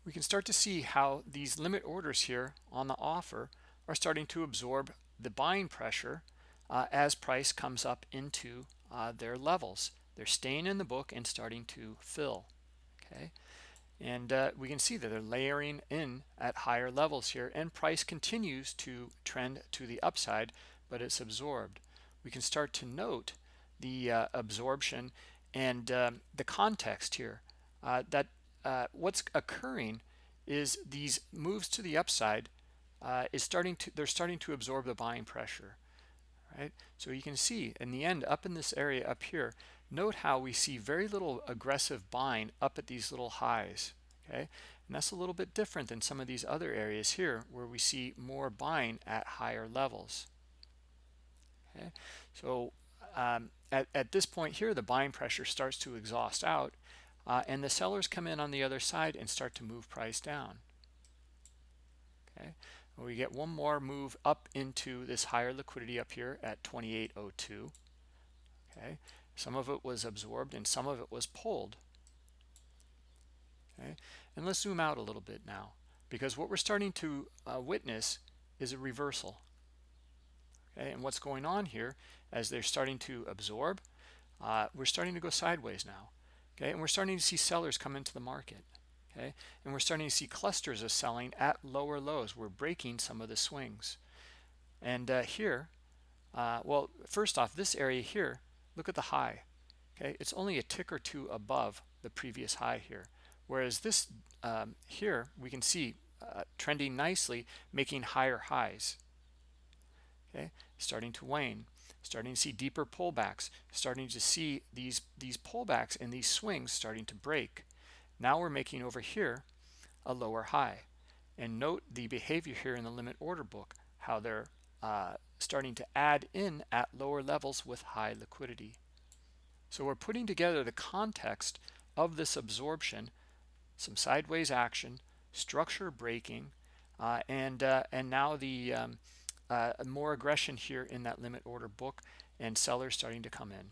we can start to see how these limit orders here on the offer are starting to absorb the buying pressure as price comes up into their levels. They're staying in the book and starting to fill. Okay, and we can see that they're layering in at higher levels here, and price continues to trend to the upside, but it's absorbed. We can start to note the absorption and the context here, that what's occurring is these moves to the upside they're starting to absorb the buying pressure, right? So you can see in the end, up in this area up here, note how we see very little aggressive buying up at these little highs. Okay, and that's a little bit different than some of these other areas here where we see more buying at higher levels. Okay, so at this point here, the buying pressure starts to exhaust out, and the sellers come in on the other side and start to move price down. Okay, and we get one more move up into this higher liquidity up here at 28.02. Okay, some of it was absorbed and some of it was pulled. Okay, and let's zoom out a little bit now, because what we're starting to witness is a reversal. Okay, and what's going on here as they're starting to absorb, we're starting to go sideways now. Okay, and we're starting to see sellers come into the market. Okay, and we're starting to see clusters of selling at lower lows. We're breaking some of the swings. And here, well, first off, this area here, look at the high. Okay, it's only a tick or two above the previous high here. Whereas this here, we can see trending nicely, making higher highs. Okay, starting to wane, starting to see deeper pullbacks, starting to see these pullbacks and these swings starting to break. Now we're making over here a lower high. And note the behavior here in the limit order book, how they're starting to add in at lower levels with high liquidity. So we're putting together the context of this absorption, some sideways action, structure breaking, and now the more aggression here in that limit order book, and sellers starting to come in.